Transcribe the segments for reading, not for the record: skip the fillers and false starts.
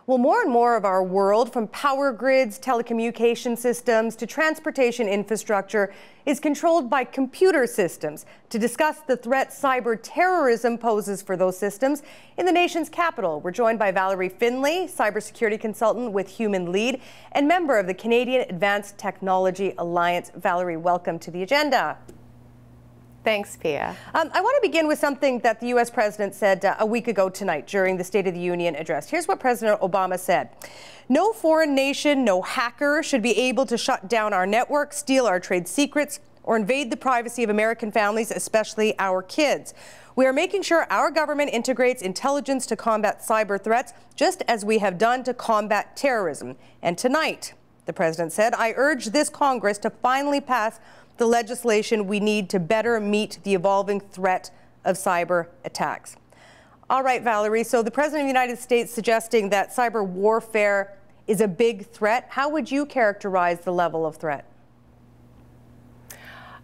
Well, more and more of our world, from power grids, telecommunication systems to transportation infrastructure, is controlled by computer systems. To discuss the threat cyber terrorism poses for those systems in the nation's capital, we're joined by Valarie Findlay, cybersecurity consultant with Human Lead and member of the Canadian Advanced Technology Alliance. Valarie, welcome to the agenda. Thanks, Piya. I want to begin with something that the U.S. president said a week ago tonight during the State of the Union address. Here's what President Obama said. No foreign nation, no hacker should be able to shut down our network, steal our trade secrets, or invade the privacy of American families, especially our kids. We are making sure our government integrates intelligence to combat cyber threats, just as we have done to combat terrorism. And tonight, the president said, I urge this Congress to finally pass the legislation we need to better meet the evolving threat of cyber attacks. All right, Valarie, so the President of the United States suggesting that cyber warfare is a big threat. How would you characterize the level of threat?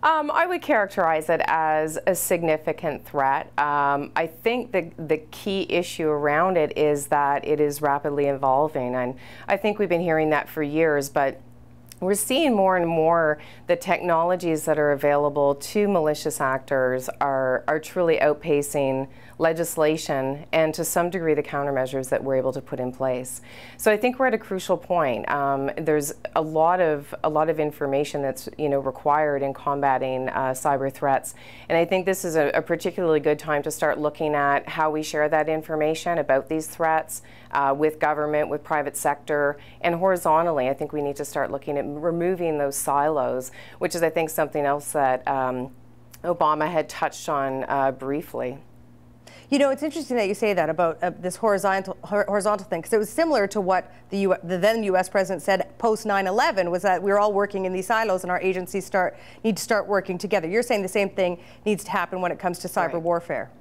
I would characterize it as a significant threat. I think the key issue around it is that it is rapidly evolving, and I think we've been hearing that for years, but we're seeing more and more the technologies that are available to malicious actors are truly outpacing legislation and to some degree the countermeasures that we're able to put in place. So I think we're at a crucial point. There's a lot of information that's required in combating cyber threats, and I think this is a particularly good time to start looking at how we share that information about these threats with government, with private sector, and horizontally. I think we need to start looking at removing those silos, which is, I think, something else that Obama had touched on briefly. You know, it's interesting that you say that about this horizontal thing, because it was similar to what the then U.S. president said post 9/11, was that we're all working in these silos and our agencies need to start working together. You're saying the same thing needs to happen when it comes to cyber warfare.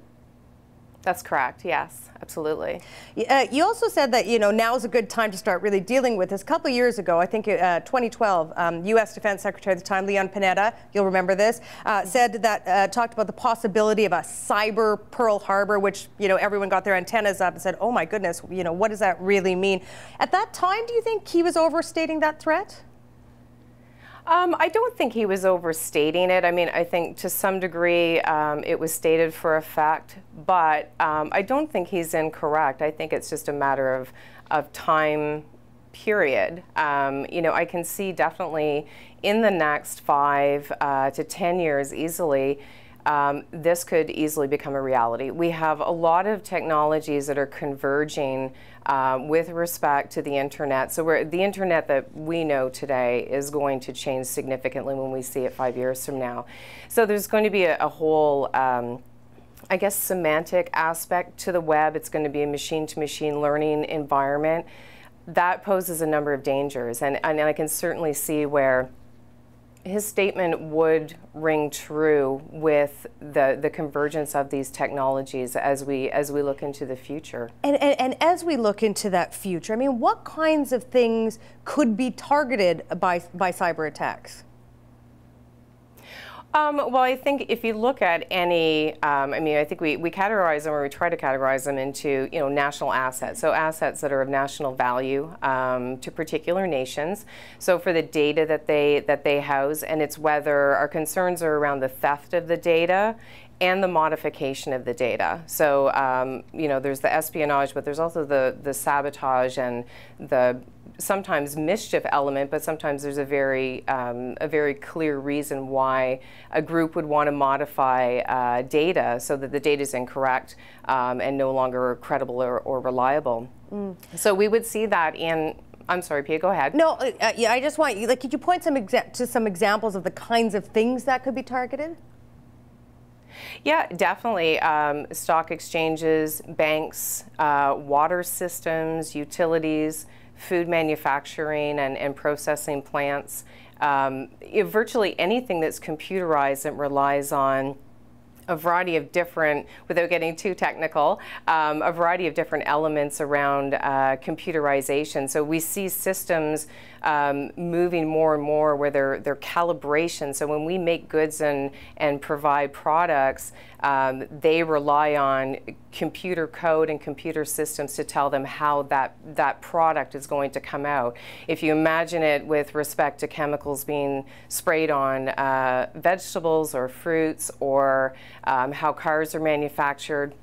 That's correct. Yes, absolutely. You also said that now is a good time to start really dealing with this. A couple of years ago, I think 2012, U.S. Defense Secretary at the time, Leon Panetta, you'll remember this, said that talked about the possibility of a cyber Pearl Harbor, which everyone got their antennas up and said, "Oh my goodness, what does that really mean?" At that time, do you think he was overstating that threat? I don't think he was overstating it. I mean, I think to some degree it was stated for a fact, but I don't think he's incorrect. I think it's just a matter of time period. I can see definitely in the next 5 to 10 years easily, this could easily become a reality. We have a lot of technologies that are converging with respect to the internet. So the internet that we know today is going to change significantly when we see it 5 years from now. So there's going to be a whole, I guess, semantic aspect to the web. It's going to be a machine-to-machine learning environment. That poses a number of dangers, and I can certainly see where his statement would ring true with the convergence of these technologies as we look into the future. And as we look into that future, I mean, what kinds of things could be targeted by cyber attacks? Well, I think if you look at any, I mean, I think we categorize them, or we try to categorize them into, national assets. So assets that are of national value to particular nations. So for the data that they house, and it's whether our concerns are around the theft of the data and the modification of the data. So, there's the espionage, but there's also the sabotage and the sometimes mischief element, but sometimes there's a very clear reason why a group would want to modify data so that the data is incorrect and no longer credible or reliable. So we would see that in, I'm sorry, Pia, go ahead. No, yeah, I just want you, could you point to some examples of the kinds of things that could be targeted? Yeah, definitely. Stock exchanges, banks, water systems, utilities, food manufacturing and processing plants. Virtually anything that's computerized and relies on a variety of different, without getting too technical, a variety of different elements around computerization. So we see systems moving more and more where they're calibration. So when we make goods and provide products, they rely on computer code and computer systems to tell them how that product is going to come out. If you imagine it with respect to chemicals being sprayed on vegetables or fruits, or how cars are manufactured,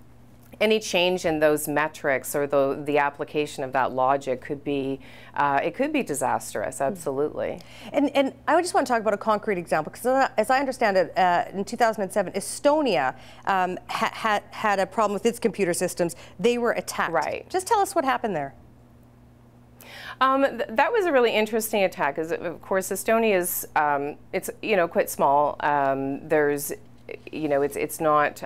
any change in those metrics or the application of that logic could be, it could be disastrous, absolutely. And I just want to talk about a concrete example, because as I understand it, in 2007, Estonia had a problem with its computer systems. They were attacked. Right. Just tell us what happened there. That was a really interesting attack, because of course Estonia is, it's quite small. There's, it's not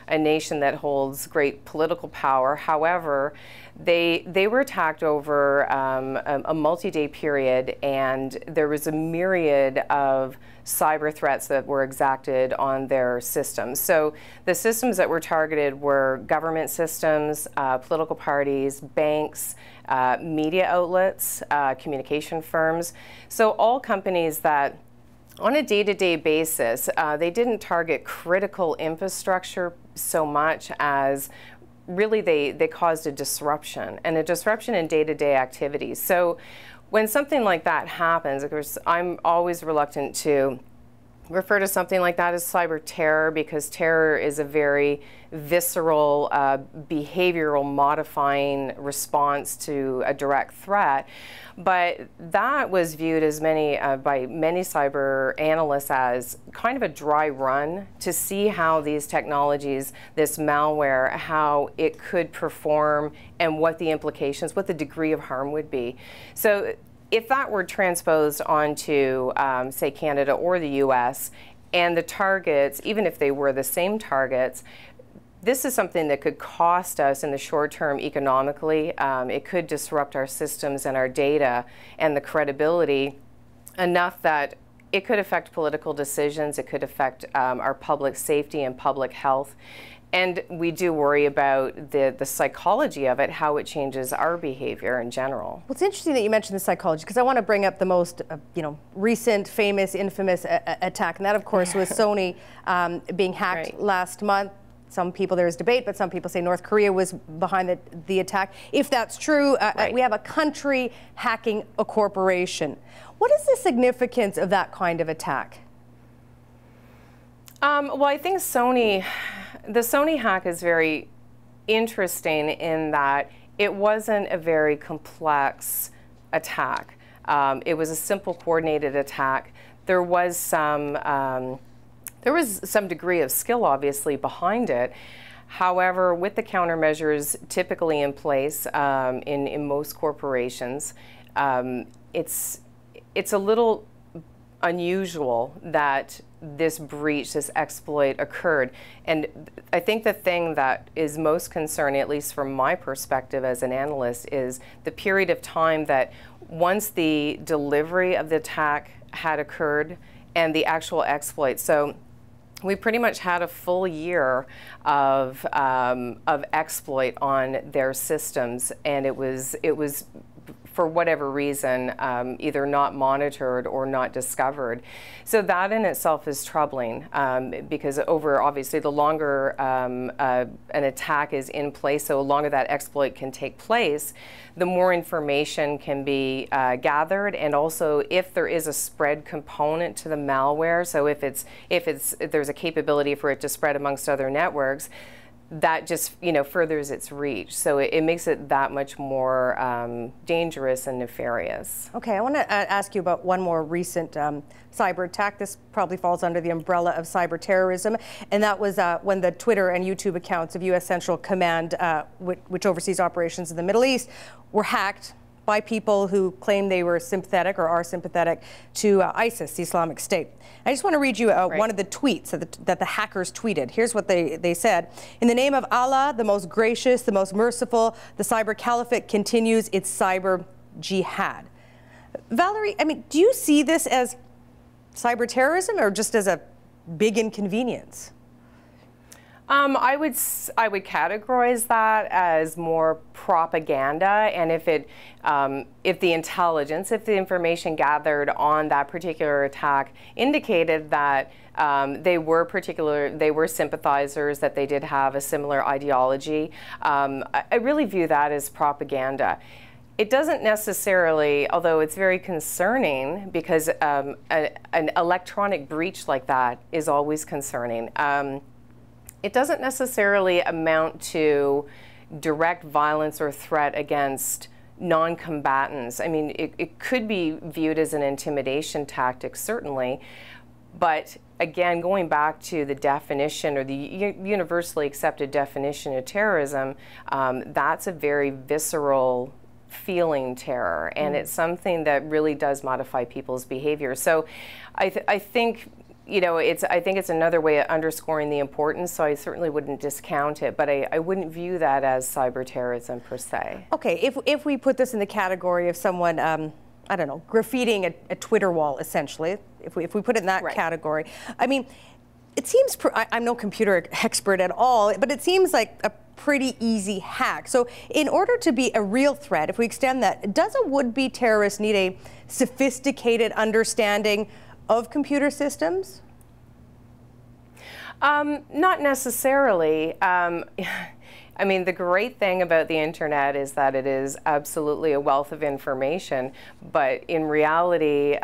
a nation that holds great political power. However, they were attacked over a multi-day period, and there was a myriad of cyber threats that were exacted on their systems. So the systems that were targeted were government systems, political parties, banks, media outlets, communication firms. So all companies that on a day-to-day basis, they didn't target critical infrastructure so much as really they caused a disruption, and a disruption in day-to-day activities. So when something like that happens, of course, I'm always reluctant to refer to something like that as cyber terror, because terror is a very visceral, behavioral modifying response to a direct threat. But that was viewed as by many cyber analysts as kind of a dry run to see how these technologies, this malware, how it could perform and what the implications, what the degree of harm would be. So if that were transposed onto, say, Canada or the US, and the targets, even if they were the same targets, this is something that could cost us in the short term economically. It could disrupt our systems and our data and the credibility enough that it could affect political decisions. It could affect our public safety and public health. And we do worry about the psychology of it, how it changes our behavior in general. Well, it's interesting that you mentioned the psychology, because I want to bring up the most recent, famous, infamous attack, and that, of course, was Sony being hacked last month. Some people, there is debate, but some people say North Korea was behind the attack. If that's true, we have a country hacking a corporation. What is the significance of that kind of attack? Well, I think the Sony hack is very interesting in that it wasn't a very complex attack. It was a simple, coordinated attack. There was some degree of skill, obviously, behind it. However, with the countermeasures typically in place in most corporations, it's a little unusual that this breach, this exploit occurred. And I think the thing that is most concerning, at least from my perspective as an analyst, is the period of time that once the delivery of the attack had occurred and the actual exploit. So we pretty much had a full year of exploit on their systems, and it was for whatever reason, either not monitored or not discovered. So that in itself is troubling, because obviously the longer an attack is in place, so the longer that exploit can take place, the more information can be gathered, and also if there is a spread component to the malware, so if there's a capability for it to spread amongst other networks, that just furthers its reach. So it makes it that much more dangerous and nefarious. Okay, I want to ask you about one more recent cyber attack. This probably falls under the umbrella of cyber terrorism, and that was when the Twitter and YouTube accounts of U.S. Central Command, which oversees operations in the Middle East, were hacked by people who claim they were sympathetic or are sympathetic to ISIS, the Islamic State. I just want to read you one of the tweets that the hackers tweeted. Here's what they said. In the name of Allah, the most gracious, the most merciful, the cyber caliphate continues its cyber jihad. Valarie, I mean, do you see this as cyber terrorism or just as a big inconvenience? I would categorize that as more propaganda, and if the intelligence, if the information gathered on that particular attack indicated that they were sympathizers, that they did have a similar ideology, I really view that as propaganda. It doesn't necessarily, although it's very concerning, because an electronic breach like that is always concerning. It doesn't necessarily amount to direct violence or threat against non-combatants. I mean, it could be viewed as an intimidation tactic, certainly, but again, going back to the definition, or the universally accepted definition of terrorism, that's a very visceral feeling terror, and it's something that really does modify people's behavior. So I think, you know, I think it's another way of underscoring the importance, so I certainly wouldn't discount it, but I wouldn't view that as cyber terrorism per se. Okay, if we put this in the category of someone, I don't know, graffitiing a Twitter wall, essentially, if we put it in that category, I mean, it seems, I'm no computer expert at all, but it seems like a pretty easy hack. So in order to be a real threat, if we extend that, does a would-be terrorist need a sophisticated understanding of computer systems? Not necessarily. I mean, the great thing about the internet is that it is absolutely a wealth of information, but in reality,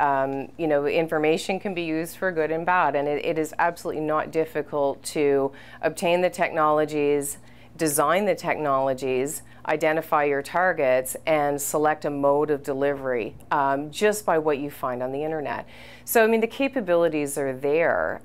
you know, information can be used for good and bad, and it is absolutely not difficult to obtain the technologies, design the technologies, identify your targets, and select a mode of delivery just by what you find on the internet. So, I mean, the capabilities are there.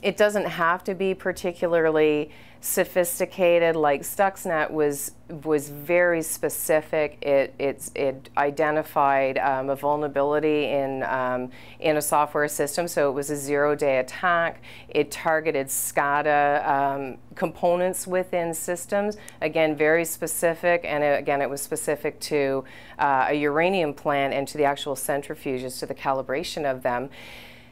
It doesn't have to be particularly sophisticated. Like Stuxnet was very specific. It identified a vulnerability in a software system, so it was a zero-day attack. It targeted SCADA components within systems. Again, very specific, and again, it was specific to a uranium plant and to the actual centrifuges, to the calibration of them.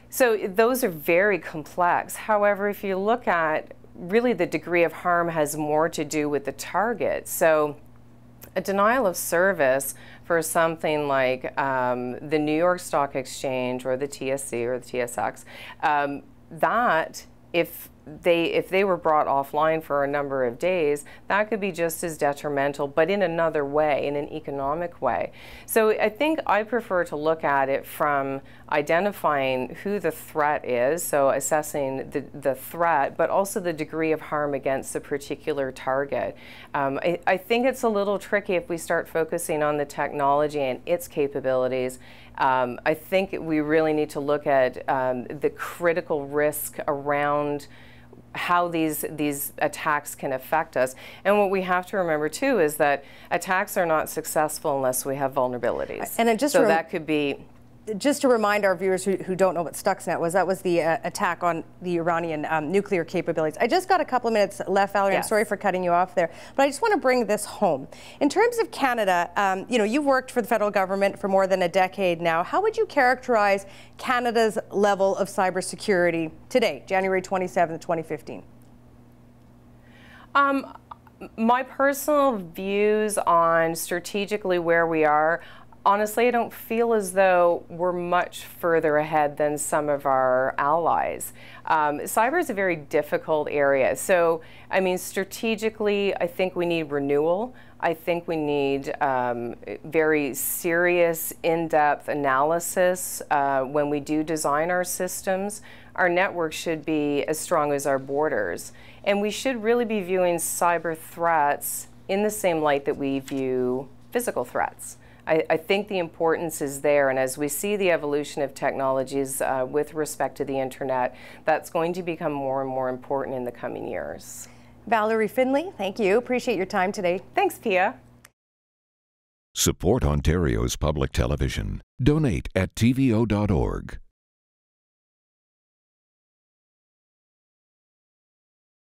So those are very complex. However, if you look at really the degree of harm has more to do with the target. So a denial of service for something like the New York Stock Exchange or the TSC or the TSX, that if they were brought offline for a number of days, that could be just as detrimental, but in another way, in an economic way. So I think I prefer to look at it from identifying who the threat is, so assessing the threat, but also the degree of harm against the particular target. I think it's a little tricky if we start focusing on the technology and its capabilities. I think we really need to look at the critical risk around how these attacks can affect us. And what we have to remember too is that attacks are not successful unless we have vulnerabilities. And just so that could be, just to remind our viewers who don't know what Stuxnet was, that was the attack on the Iranian nuclear capabilities. I just got a couple of minutes left, Valarie. Yes. I'm sorry for cutting you off there, but I just want to bring this home. In terms of Canada, you know, you've worked for the federal government for more than a decade now. How would you characterize Canada's level of cybersecurity today, January 27th, 2015? My personal views on strategically where we are, honestly, I don't feel as though we're much further ahead than some of our allies. Cyber is a very difficult area. So, I mean, strategically, I think we need renewal. I think we need very serious, in-depth analysis when we do design our systems. Our network should be as strong as our borders. And we should really be viewing cyber threats in the same light that we view physical threats. I think the importance is there, and as we see the evolution of technologies with respect to the internet, that's going to become more and more important in the coming years. Valarie Findlay, thank you. Appreciate your time today. Thanks, Piya. Support Ontario's public television. Donate at tvo.org.